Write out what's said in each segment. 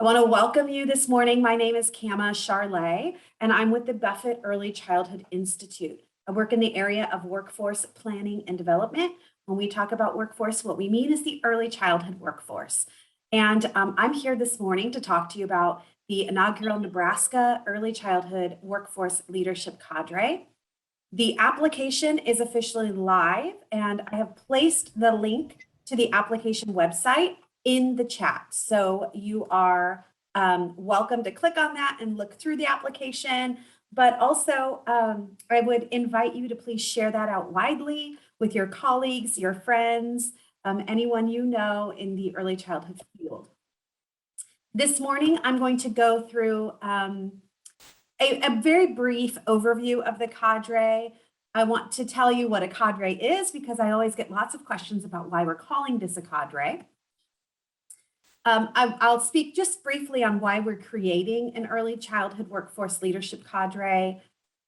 I want to welcome you this morning. My name is Cama Charlet, and I'm with the Buffett Early Childhood Institute. I work in the area of workforce planning and development. When we talk about workforce, what we mean is the early childhood workforce. And I'm here this morning to talk to you about the inaugural Nebraska Early Childhood Workforce Leadership Cadre. The application is officially live, and I have placed the link to the application website in the chat. So you are welcome to click on that and look through the application. But also, I would invite you to please share that out widely with your colleagues, your friends, anyone you know in the early childhood field. This morning, I'm going to go through a very brief overview of the cadre. I want to tell you what a cadre is because I always get lots of questions about why we're calling this a cadre. I'll speak just briefly on why we're creating an early childhood workforce leadership cadre,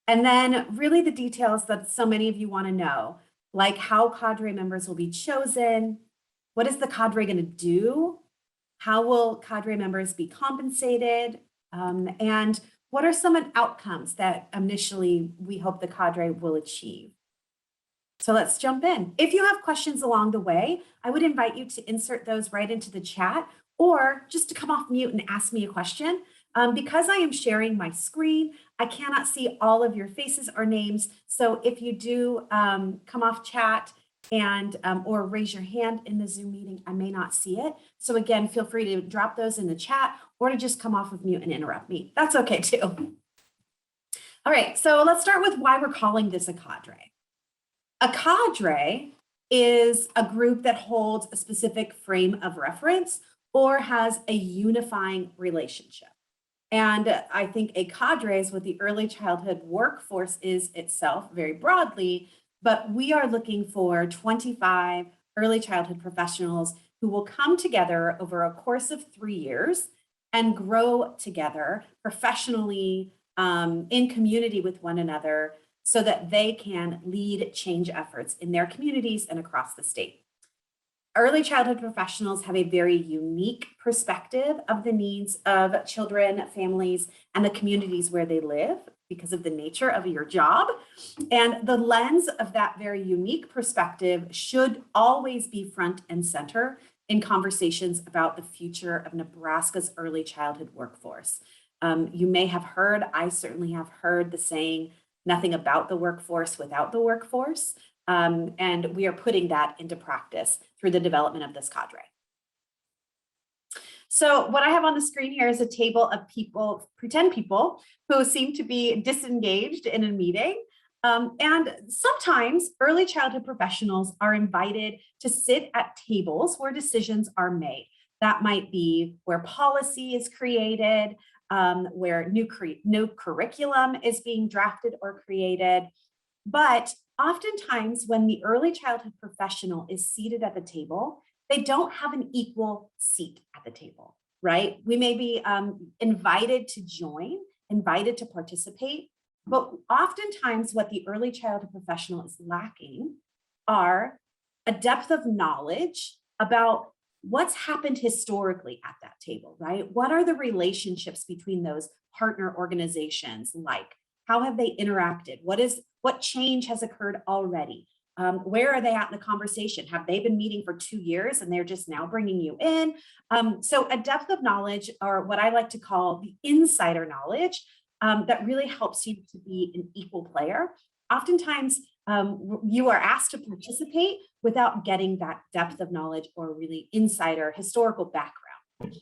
and then really the details that so many of you want to know, like how cadre members will be chosen, what is the cadre going to do, how will cadre members be compensated, and what are some outcomes that initially we hope the cadre will achieve. So let's jump in. If you have questions along the way, I would invite you to insert those right into the chat or just to come off mute and ask me a question. Because I am sharing my screen, I cannot see all of your faces or names. So if you do come off chat and or raise your hand in the Zoom meeting, I may not see it. So again, feel free to drop those in the chat or to just come off of mute and interrupt me. That's okay too. All right, so let's start with why we're calling this a cadre. A cadre is a group that holds a specific frame of reference or has a unifying relationship. And I think a cadre is what the early childhood workforce is itself very broadly, but we are looking for 25 early childhood professionals who will come together over a course of 3 years and grow together professionally in community with one another so that they can lead change efforts in their communities and across the state. Early childhood professionals have a very unique perspective of the needs of children, families, and the communities where they live because of the nature of your job. And the lens of that very unique perspective should always be front and center in conversations about the future of Nebraska's early childhood workforce. You may have heard, I certainly have heard the saying, nothing about the workforce without the workforce. And we are putting that into practice through the development of this cadre. So what I have on the screen here is a table of people, pretend people, who seem to be disengaged in a meeting. And sometimes early childhood professionals are invited to sit at tables where decisions are made. That might be where policy is created, where new curriculum is being drafted or created. But oftentimes when the early childhood professional is seated at the table, they don't have an equal seat at the table, right? We may be invited to join, invited to participate, but oftentimes what the early childhood professional is lacking are a depth of knowledge about what's happened historically at that table, right? What are the relationships between those partner organizations like? How have they interacted? What change has occurred already? Where are they at in the conversation? Have they been meeting for 2 years and they're just now bringing you in? So a depth of knowledge, or what I like to call the insider knowledge, that really helps you to be an equal player. Oftentimes, you are asked to participate without getting that depth of knowledge or really insider historical background.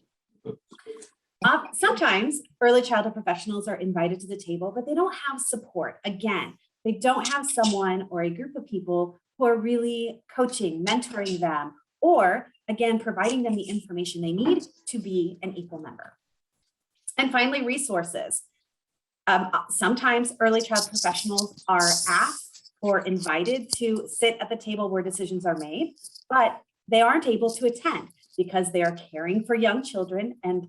Sometimes early childhood professionals are invited to the table, but they don't have support. Again, they don't have someone or a group of people who are really coaching, mentoring them, or again, providing them the information they need to be an equal member. And finally, resources. Sometimes early child professionals are asked or invited to sit at the table where decisions are made, but they aren't able to attend because they are caring for young children and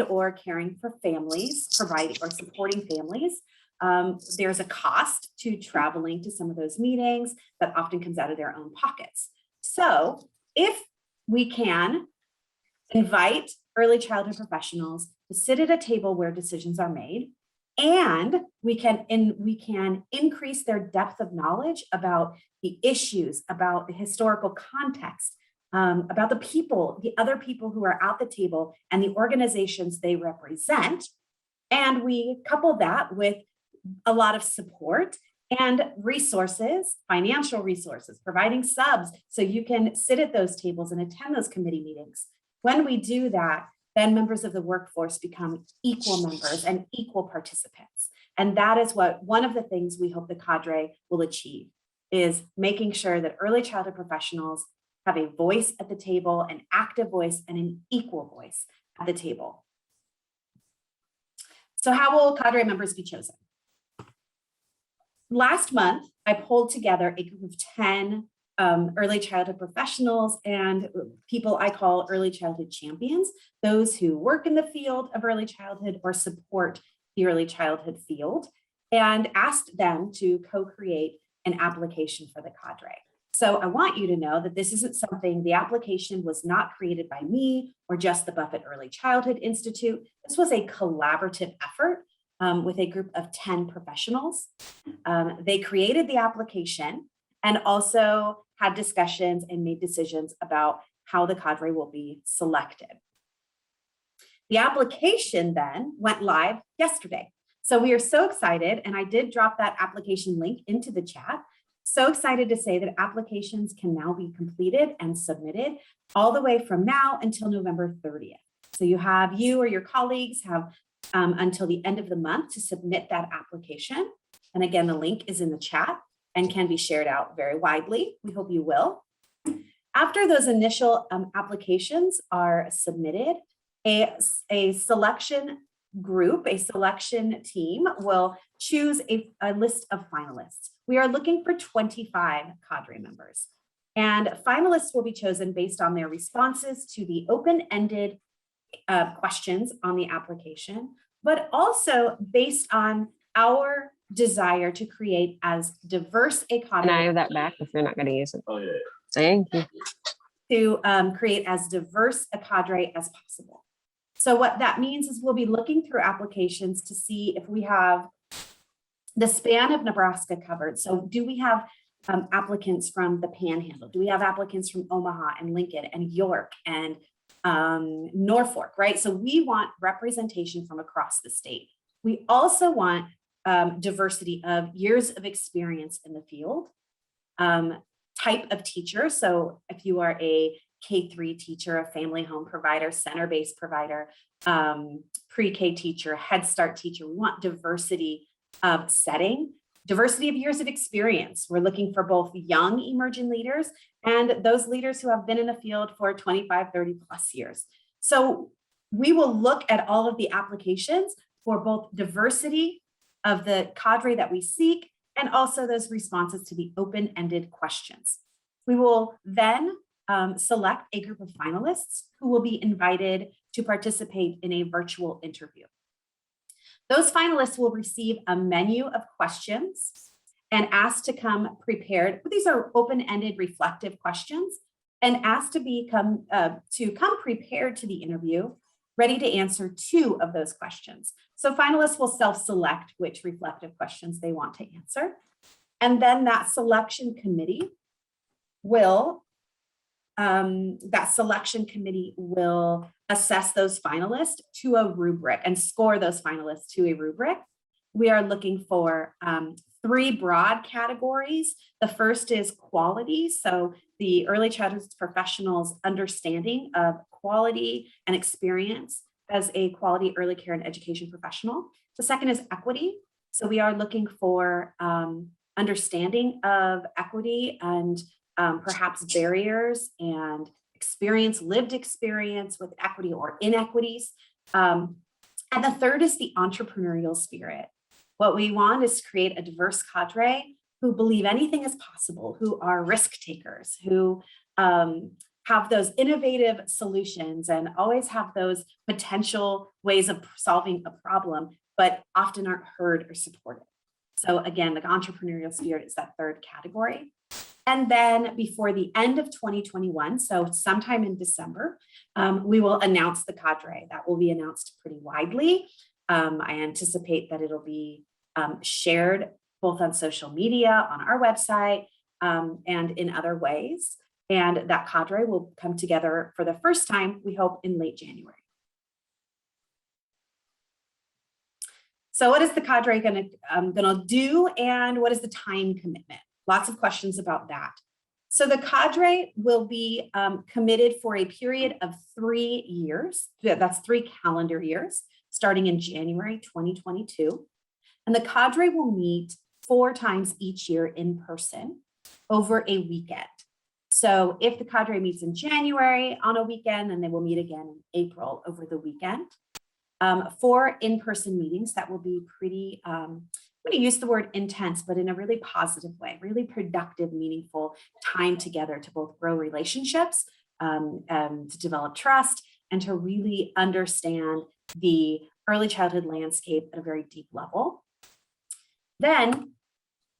or caring for families, providing or supporting families. There's a cost to traveling to some of those meetings that often comes out of their own pockets. So if we can invite early childhood professionals to sit at a table where decisions are made, and we can increase their depth of knowledge about the issues, about the historical context, about the people, the other people who are at the table and the organizations they represent. And we couple that with a lot of support and resources, financial resources, providing subs so you can sit at those tables and attend those committee meetings. When we do that, then members of the workforce become equal members and equal participants. And that is one of the things we hope the cadre will achieve, is making sure that early childhood professionals have a voice at the table, an active voice and an equal voice at the table. So how will cadre members be chosen? Last month, I pulled together a group of 10 early childhood professionals and people I call early childhood champions, those who work in the field of early childhood or support the early childhood field, and asked them to co-create an application for the cadre. So I want you to know that this isn't something, the application was not created by me or just the Buffett Early Childhood Institute. This was a collaborative effort with a group of 10 professionals. They created the application and also had discussions and made decisions about how the cadre will be selected. The application then went live yesterday. So we are so excited, and I did drop that application link into the chat. So excited to say that applications can now be completed and submitted all the way from now until November 30th. So you or your colleagues have until the end of the month to submit that application. And again, the link is in the chat and can be shared out very widely. We hope you will. After those initial applications are submitted, a selection group, a selection team will choose a list of finalists. We are looking for 25 cadre members, and finalists will be chosen based on their responses to the open-ended questions on the application, but also based on our desire to create as diverse a cadre. Can I have that back if you're not going to use it? Oh, yeah. Thank you. To create as diverse a cadre as possible. So what that means is we'll be looking through applications to see if we have the span of Nebraska covered. So do we have applicants from the Panhandle? Do we have applicants from Omaha and Lincoln and York and Norfolk, right? So we want representation from across the state. We also want diversity of years of experience in the field, type of teacher. So if you are a K-3 teacher, a family home provider, center-based provider, pre-K teacher, Head Start teacher, we want diversity of setting, diversity of years of experience. We're looking for both young emerging leaders and those leaders who have been in the field for 25, 30 plus years. So we will look at all of the applications for both diversity of the cadre that we seek and also those responses to the open-ended questions. We will then select a group of finalists who will be invited to participate in a virtual interview. Those finalists will receive a menu of questions and asked to come prepared. These are open-ended reflective questions, and asked to come prepared to the interview, ready to answer 2 of those questions. So finalists will self-select which reflective questions they want to answer. And then that selection committee will assess those finalists to a rubric and score those finalists to a rubric. We are looking for 3 broad categories. The first is quality. So the early childhood professionals' understanding of quality and experience as a quality early care and education professional. The second is equity. So we are looking for understanding of equity and perhaps barriers and lived experience with equity or inequities. And the third is the entrepreneurial spirit. What we want is to create a diverse cadre who believe anything is possible, who are risk takers, who have those innovative solutions and always have those potential ways of solving a problem, but often aren't heard or supported. So again, the entrepreneurial spirit is that third category. And then before the end of 2021, so sometime in December, we will announce the cadre. That will be announced pretty widely. I anticipate that it'll be shared both on social media, on our website, and in other ways. And that cadre will come together for the first time, we hope, in late January. So what is the cadre gonna do, and what is the time commitment? Lots of questions about that. So the cadre will be committed for a period of 3 years. That's 3 calendar years, starting in January 2022. And the cadre will meet 4 times each year in person over a weekend. So if the cadre meets in January on a weekend, then they will meet again in April over the weekend. 4 in-person meetings that will be pretty, I'm going to use the word intense, but in a really positive way, really productive, meaningful time together to both grow relationships, to develop trust, and to really understand the early childhood landscape at a very deep level. Then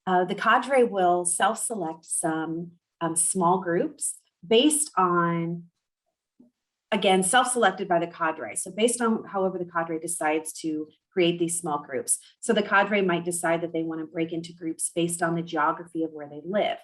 the cadre will self-select some small groups based on, again, self-selected by the cadre. So based on however the cadre decides to create these small groups. So the cadre might decide that they want to break into groups based on the geography of where they live.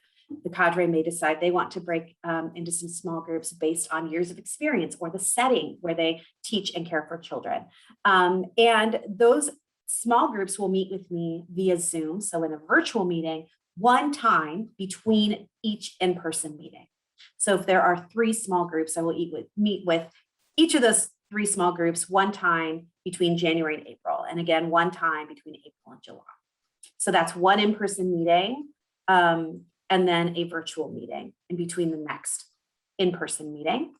The cadre may decide they want to break into some small groups based on years of experience or the setting where they teach and care for children. And those small groups will meet with me via Zoom. So in a virtual meeting, one time between each in-person meeting. So if there are 3 small groups, I will meet with each of those 3 small groups one time between January and April. And again, one time between April and July. So that's 1 in-person meeting and then a virtual meeting in between the next in-person meeting.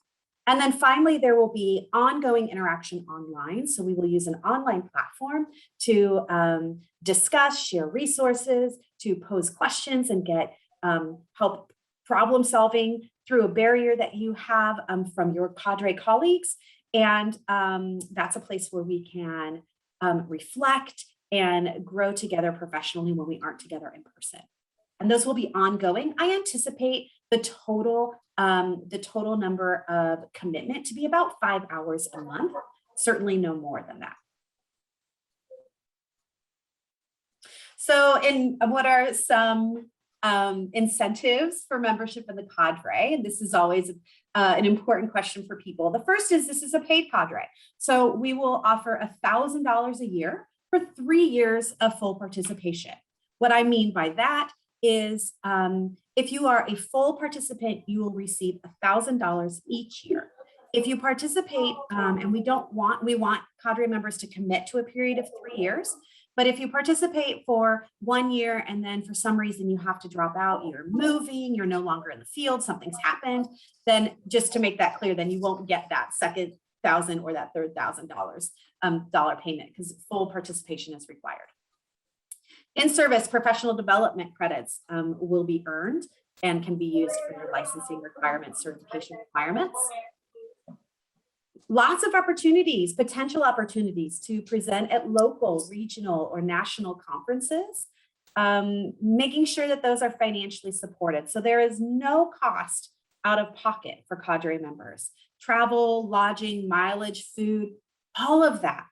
And then finally, there will be ongoing interaction online. So we will use an online platform to discuss, share resources, to pose questions and get help problem solving through a barrier that you have from your cadre colleagues. And that's a place where we can reflect and grow together professionally when we aren't together in person. And those will be ongoing. I anticipate the total number of commitment to be about 5 hours a month, certainly no more than that. So what are some incentives for membership in the cadre? And this is always an important question for people. The first is this is a paid cadre. So we will offer $1,000 a year for 3 years of full participation. What I mean by that is if you are a full participant, you will receive $1,000 each year. If you participate, and we want cadre members to commit to a period of 3 years, but if you participate for 1 year and then for some reason you have to drop out, you're moving, you're no longer in the field, something's happened, then just to make that clear, then you won't get that second $1,000 or that third $1,000 payment because full participation is required. In-service professional development credits will be earned and can be used for your licensing requirements, certification requirements. Lots of opportunities, potential opportunities to present at local, regional, or national conferences, making sure that those are financially supported. So there is no cost out of pocket for cadre members. Travel, lodging, mileage, food, all of that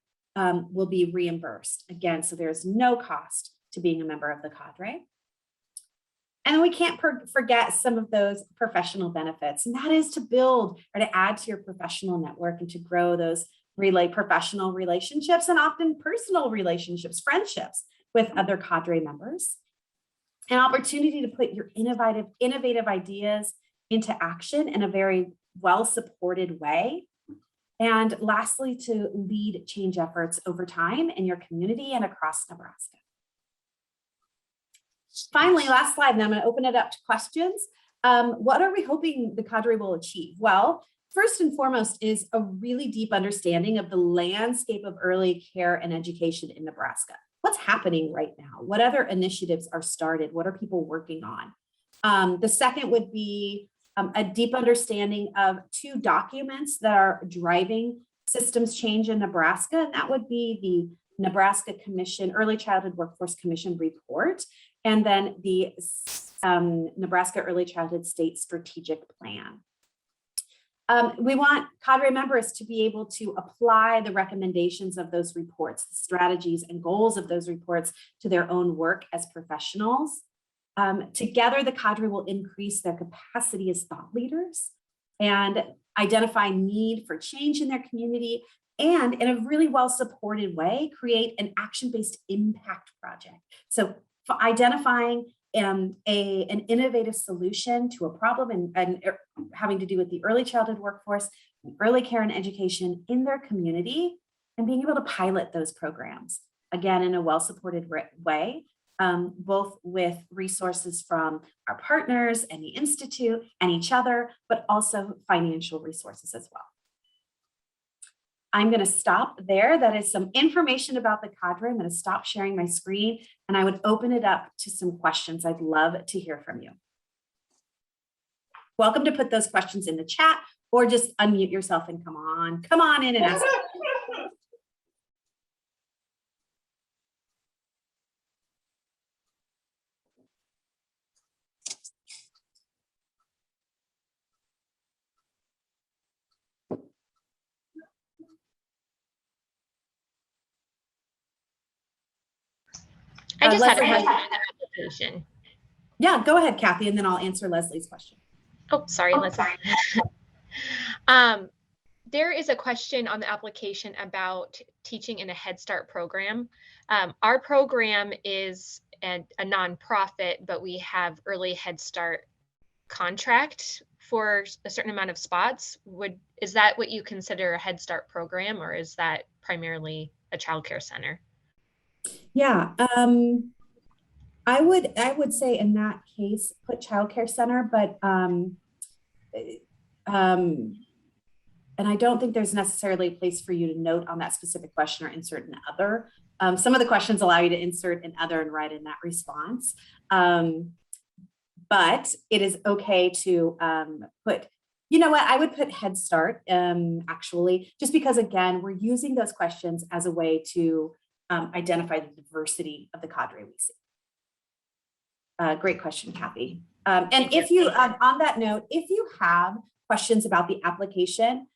will be reimbursed. Again, so there's no cost to being a member of the cadre. And we can't forget some of those professional benefits, and that is to build or to add to your professional network and to grow those professional relationships and often personal relationships, friendships with other cadre members. An opportunity to put your innovative ideas into action in a very well-supported way. And lastly, to lead change efforts over time in your community and across Nebraska. Finally, last slide, and I'm going to open it up to questions. What are we hoping the cadre will achieve? Well, first and foremost is a really deep understanding of the landscape of early care and education in Nebraska. What's happening right now? What other initiatives are started? What are people working on? The second would be a deep understanding of 2 documents that are driving systems change in Nebraska, and that would be the Nebraska Commission, Early Childhood Workforce Commission report, and then the Nebraska Early Childhood State Strategic Plan. We want Cadre members to be able to apply the recommendations of those reports, the strategies and goals of those reports to their own work as professionals. Together, the Cadre will increase their capacity as thought leaders and identify need for change in their community, and in a really well-supported way, create an action-based impact project. So for identifying an innovative solution to a problem and having to do with the early childhood workforce, early care and education in their community, and being able to pilot those programs, again, in a well-supported way, both with resources from our partners and the Institute and each other, but also financial resources as well. I'm going to stop there. That is some information about the Cadre. I'm going to stop sharing my screen and I would open it up to some questions. I'd love to hear from you. Welcome to put those questions in the chat or just unmute yourself and come on in and ask. I just had a Leslie, question on the application. Yeah, go ahead, Kathy, and then I'll answer Leslie's question. Oh, sorry, Leslie. There is a question on the application about teaching in a Head Start program. Our program is a nonprofit, but we have early Head Start contract for a certain amount of spots. Is that what you consider a Head Start program, or is that primarily a childcare center? Yeah, I would say in that case, put childcare center, but and I don't think there's necessarily a place for you to note on that specific question or insert an other. Some of the questions allow you to insert an other and write in that response. But it is okay to put, you know what, I would put Head Start actually, just because again, we're using those questions as a way to identify the diversity of the Cadre we see. Great question, Kathy. And if you, on that note, if you have questions about the application,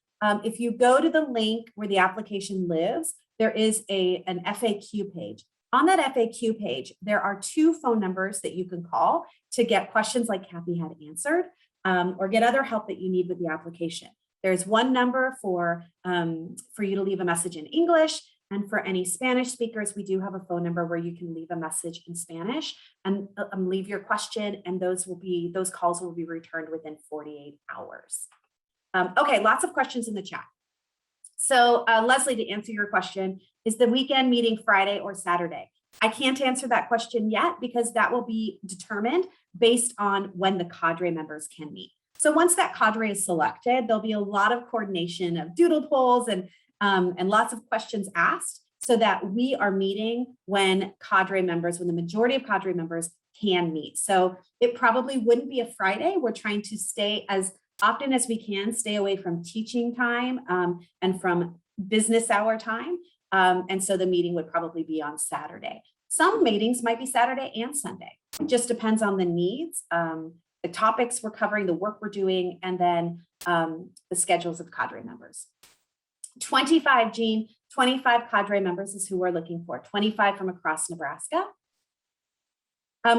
if you go to the link where the application lives, there is an FAQ page. On that FAQ page, there are 2 phone numbers that you can call to get questions like Kathy had answered, or get other help that you need with the application. There's one number for you to leave a message in English, and for any Spanish speakers, we do have a phone number where you can leave a message in Spanish and leave your question, and those calls will be returned within 48 hours. Okay, lots of questions in the chat. So Leslie, to answer your question, is the weekend meeting Friday or Saturday? I can't answer that question yet because that will be determined based on when the Cadre members can meet. So once that Cadre is selected, there'll be a lot of coordination of doodle polls and lots of questions asked so that we are meeting when the majority of Cadre members can meet. So it probably wouldn't be a Friday. We're trying to stay as often as we can, stay away from teaching time and from business hour time. And so the meeting would probably be on Saturday. Some meetings might be Saturday and Sunday. It just depends on the needs, the topics we're covering, the work we're doing, and then the schedules of Cadre members. 25, Jean, 25 Cadre members is who we're looking for, 25 from across Nebraska.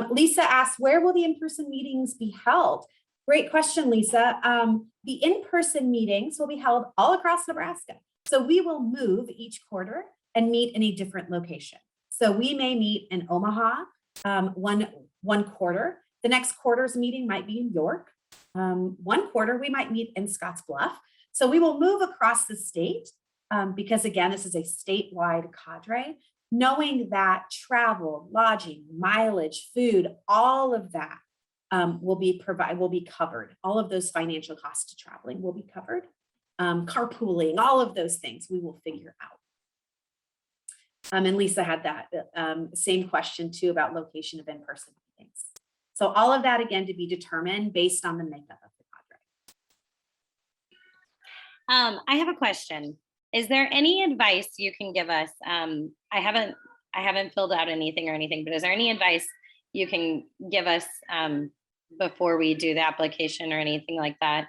Lisa asks, where will the in-person meetings be held? Great question, Lisa. The in-person meetings will be held all across Nebraska. So we will move each quarter and meet in a different location. So we may meet in Omaha one quarter. The next quarter's meeting might be in York. One quarter, we might meet in Scottsbluff. So we will move across the state because again, this is a statewide Cadre, knowing that travel, lodging, mileage, food, all of that will be covered. All of those financial costs to traveling will be covered. Carpooling, all of those things we will figure out. And Lisa had that same question too about location of in-person meetings. So all of that again to be determined based on the makeup of the Cadre. I have a question. Is there any advice you can give us? I haven't filled out anything or anything, but is there any advice you can give us before we do the application or anything like that?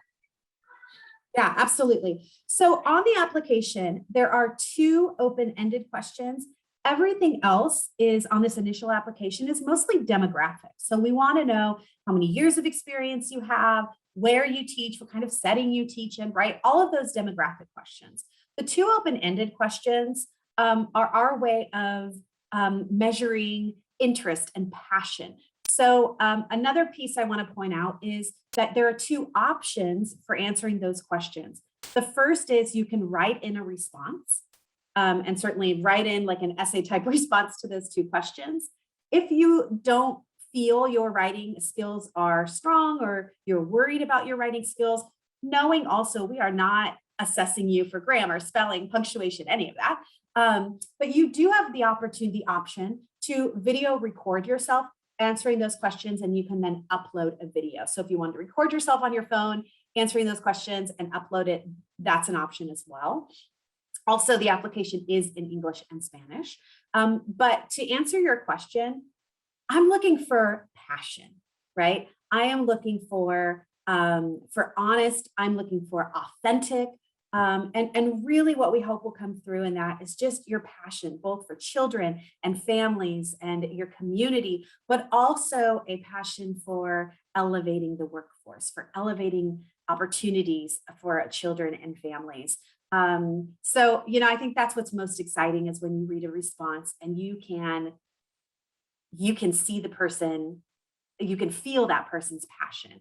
Yeah, absolutely. So on the application, there are 2 open-ended questions. Everything else is on this initial application is mostly demographics. So we want to know how many years of experience you have, where you teach, what kind of setting you teach in, right? All of those demographic questions. The 2 open-ended questions are our way of measuring interest and passion. So another piece I want to point out is that there are 2 options for answering those questions. The first is you can write in a response, and certainly write in like an essay type response to those 2 questions. If you don't feel your writing skills are strong or you're worried about your writing skills, knowing also we are not assessing you for grammar, spelling, punctuation, any of that. But you do have the option to video record yourself answering those questions, and you can then upload a video. So if you want to record yourself on your phone, answering those questions and upload it, that's an option as well. Also, the application is in English and Spanish. But to answer your question, I'm looking for passion, right? I am looking for honest, I'm looking for authentic. And really what we hope will come through in that is just your passion, both for children and families and your community, but also a passion for elevating the workforce, for elevating opportunities for children and families. So, I think that's what's most exciting is when you read a response and you can see the person, you can feel that person's passion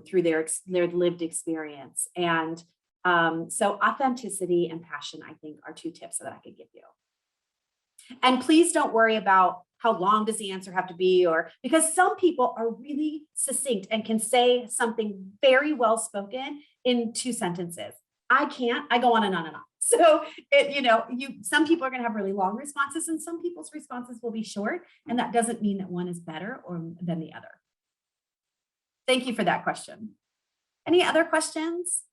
through their lived experience. And so authenticity and passion, I think, are 2 tips that I could give you. And please don't worry about how long does the answer have to be, or because some people are really succinct and can say something very well spoken in 2 sentences. I can't, I go on and on and on. So some people are going to have really long responses and some people's responses will be short. And that doesn't mean that one is better than the other. Thank you for that question. Any other questions?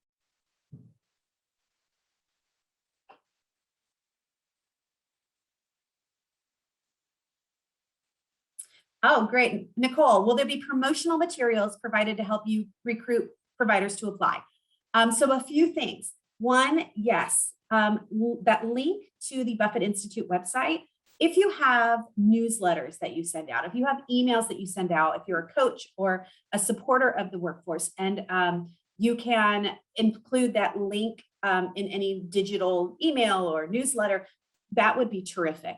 Oh, great. Nicole, will there be promotional materials provided to help you recruit providers to apply? So a few things. One, yes, that link to the Buffett Institute website. If you have newsletters that you send out, if you have emails that you send out, if you're a coach or a supporter of the workforce, and you can include that link in any digital email or newsletter, that would be terrific.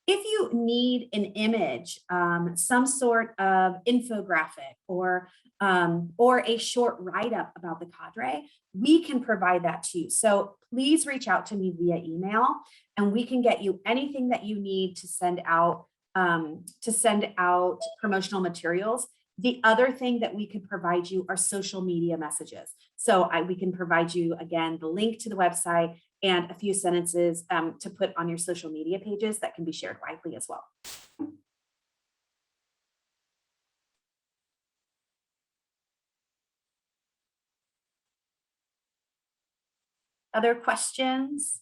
If you need an image, some sort of infographic or a short write-up about the Cadre, we can provide that to you. So please reach out to me via email and we can get you anything that you need to send out promotional materials. The other thing that we could provide you are social media messages. So we can provide you, again, the link to the website and a few sentences to put on your social media pages that can be shared widely as well. Other questions?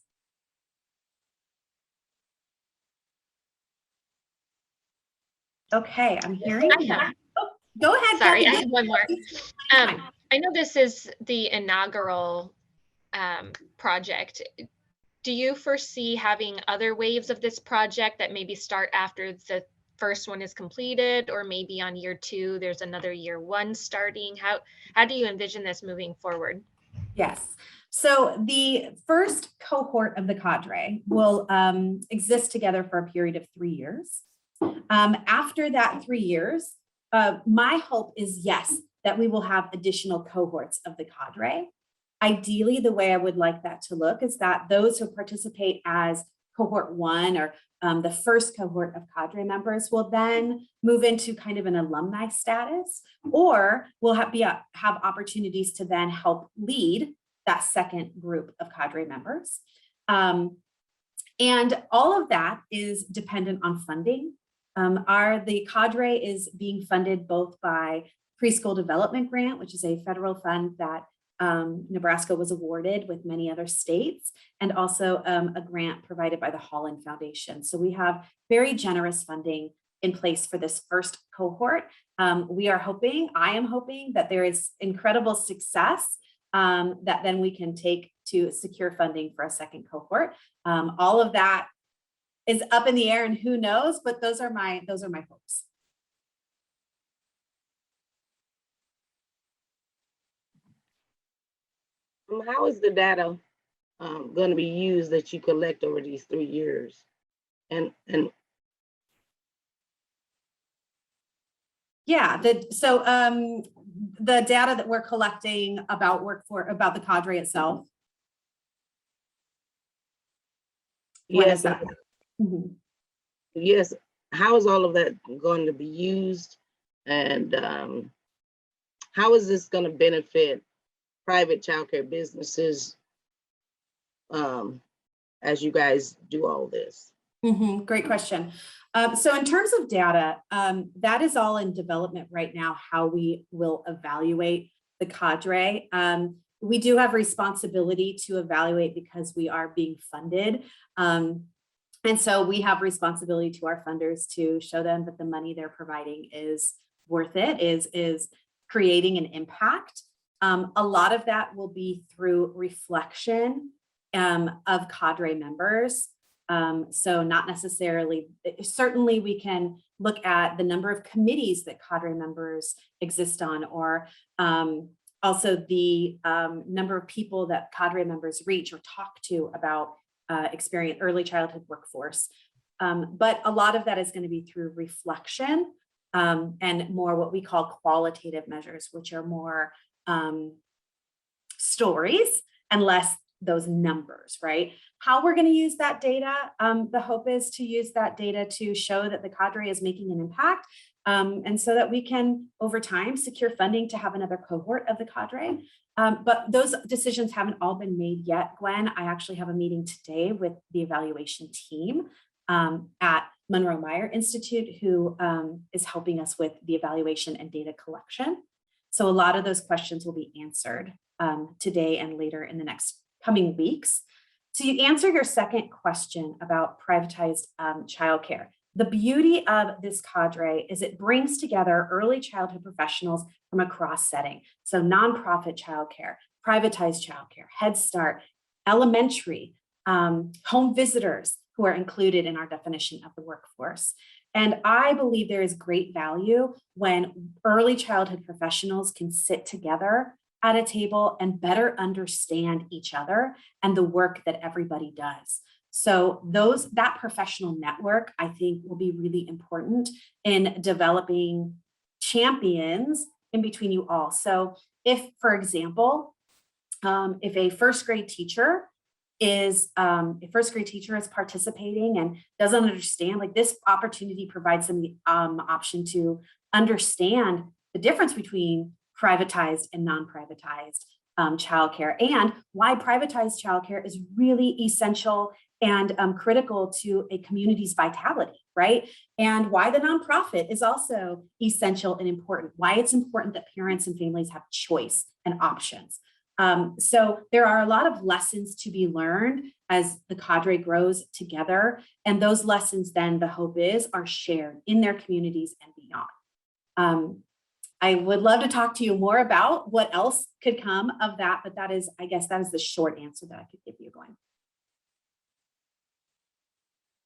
Okay, I'm hearing. Go ahead. Sorry, Kathy. I have one more. I know this is the inaugural project. Do you foresee having other waves of this project that maybe start after the first one is completed, or maybe on year 2, there's another year 1 starting? How do you envision this moving forward? Yes. So the first cohort of the Cadre will exist together for a period of 3 years. After that 3 years, my hope is, yes, that we will have additional cohorts of the Cadre. Ideally, the way I would like that to look is that those who participate as cohort 1 or the first cohort of Cadre members will then move into kind of an alumni status, or will have opportunities to then help lead that second group of Cadre members. And all of that is dependent on funding. The Cadre is being funded both by Preschool Development Grant, which is a federal fund that Nebraska was awarded with many other states, and also a grant provided by the Holland Foundation. So we have very generous funding in place for this first cohort. I am hoping that there is incredible success that then we can take to secure funding for a second cohort. All of that is up in the air and who knows, but those are my hopes. How is the data going to be used that you collect over these 3 years? And yeah, the data that we're collecting about the cadre itself. What is that? Mm-hmm. Yes, how is all of that going to be used? And how is this going to benefit private childcare businesses as you guys do all this? Mm-hmm. Great question. So in terms of data, that is all in development right now, how we will evaluate the cadre. We do have responsibility to evaluate because we are being funded. And so we have responsibility to our funders to show them that the money they're providing is worth it, is creating an impact. A lot of that will be through reflection of cadre members. So not necessarily, certainly we can look at the number of committees that cadre members exist on, or also the number of people that cadre members reach or talk to about experience early childhood workforce. But a lot of that is going to be through reflection and more what we call qualitative measures, which are more stories and less those numbers, right? How we're going to use that data, the hope is to use that data to show that the cadre is making an impact, and so that we can, over time, secure funding to have another cohort of the cadre. But those decisions haven't all been made yet, Gwen. I actually have a meeting today with the evaluation team at Monroe-Meyer Institute, who is helping us with the evaluation and data collection. So a lot of those questions will be answered today and later in the next coming weeks. So you answer your second question about privatized childcare. The beauty of this cadre is it brings together early childhood professionals from a cross setting. So nonprofit childcare, privatized childcare, Head Start, elementary, home visitors who are included in our definition of the workforce. And I believe there is great value when early childhood professionals can sit together at a table and better understand each other and the work that everybody does. So that professional network, I think, will be really important in developing champions in between you all. So if, for example, if a first grade teacher is participating and doesn't understand, like, this opportunity provides them the option to understand the difference between privatized and non-privatized childcare, and why privatized childcare is really essential and critical to a community's vitality, right? And why the nonprofit is also essential and important, why it's important that parents and families have choice and options. So there are a lot of lessons to be learned as the cadre grows together. And those lessons then, the hope is, are shared in their communities and beyond. I would love to talk to you more about what else could come of that, but that is, I guess, that is the short answer that I could give you, Gwen.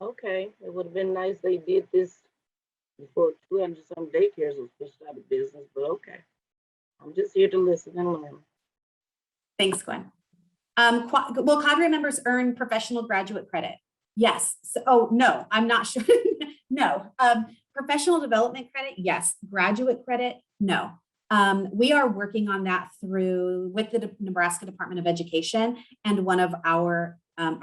Okay, it would have been nice they did this before 200 some daycares was pushed out of business, but okay. I'm just here to listen and learn. Thanks, Gwen. Will cadre members earn professional graduate credit? Yes. So, no, I'm not sure. No. Professional development credit? Yes. Graduate credit? No. We are working on that with the Nebraska Department of Education and one of our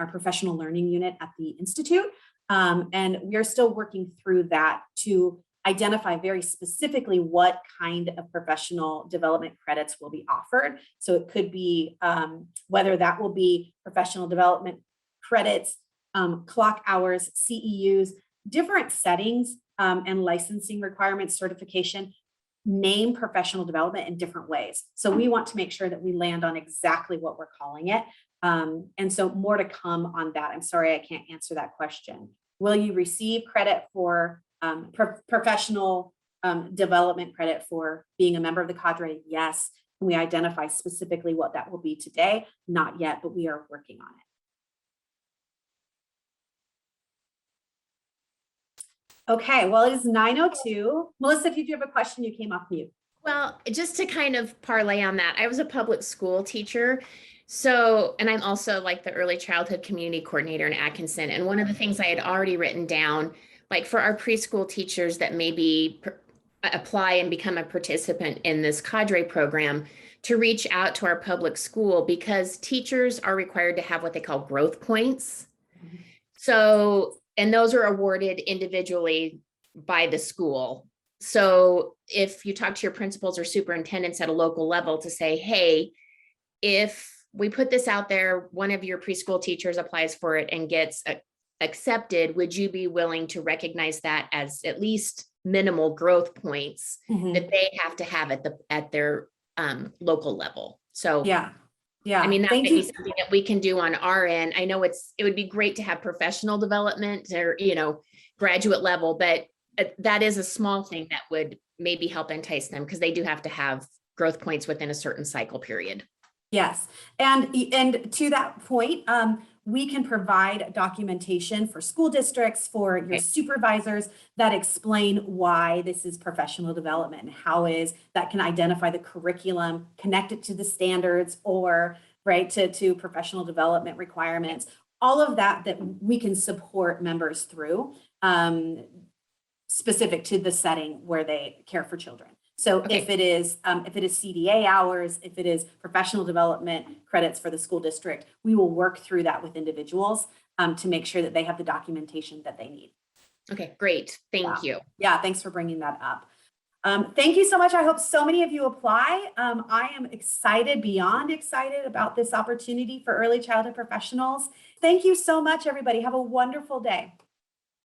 professional learning unit at the Institute. And we are still working through that to identify very specifically what kind of professional development credits will be offered. So it could be whether that will be professional development credits, clock hours, CEUs, different settings and licensing requirements, certification, name professional development in different ways. So we want to make sure that we land on exactly what we're calling it. And so more to come on that. I'm sorry, I can't answer that question. Will you receive credit for Professional development credit for being a member of the cadre, yes. Can we identify specifically what that will be today? Not yet, but we are working on it. Okay, well, it is 9:02. Melissa, if you do have a question, you came off mute. Well, just to kind of parlay on that, I was a public school teacher. So, and I'm also like the early childhood community coordinator in Atkinson. And one of the things I had already written down, like for our preschool teachers that maybe apply and become a participant in this cadre program, to reach out to our public school, because teachers are required to have what they call growth points. So, and those are awarded individually by the school. So if you talk to your principals or superintendents at a local level to say, hey, if we put this out there, one of your preschool teachers applies for it and gets accepted, would you be willing to recognize that as at least minimal growth points that they have to have at their local level? So Yeah. I mean, that Thank may be you. something that we can do on our end. I know it would be great to have professional development or, graduate level, but that is a small thing that would maybe help entice them, because they do have to have growth points within a certain cycle period. Yes, and to that point, we can provide documentation for school districts, for your supervisors, that explain why this is professional development and how is that can identify the curriculum, connect it to the standards, or to professional development requirements. All of that we can support members through, specific to the setting where they care for children. So if it is CDA hours, if it is professional development credits for the school district, we will work through that with individuals to make sure that they have the documentation that they need. Okay, great. Thank you. Yeah, thanks for bringing that up. Thank you so much. I hope so many of you apply. I am excited, beyond excited about this opportunity for early childhood professionals. Thank you so much, everybody. Have a wonderful day.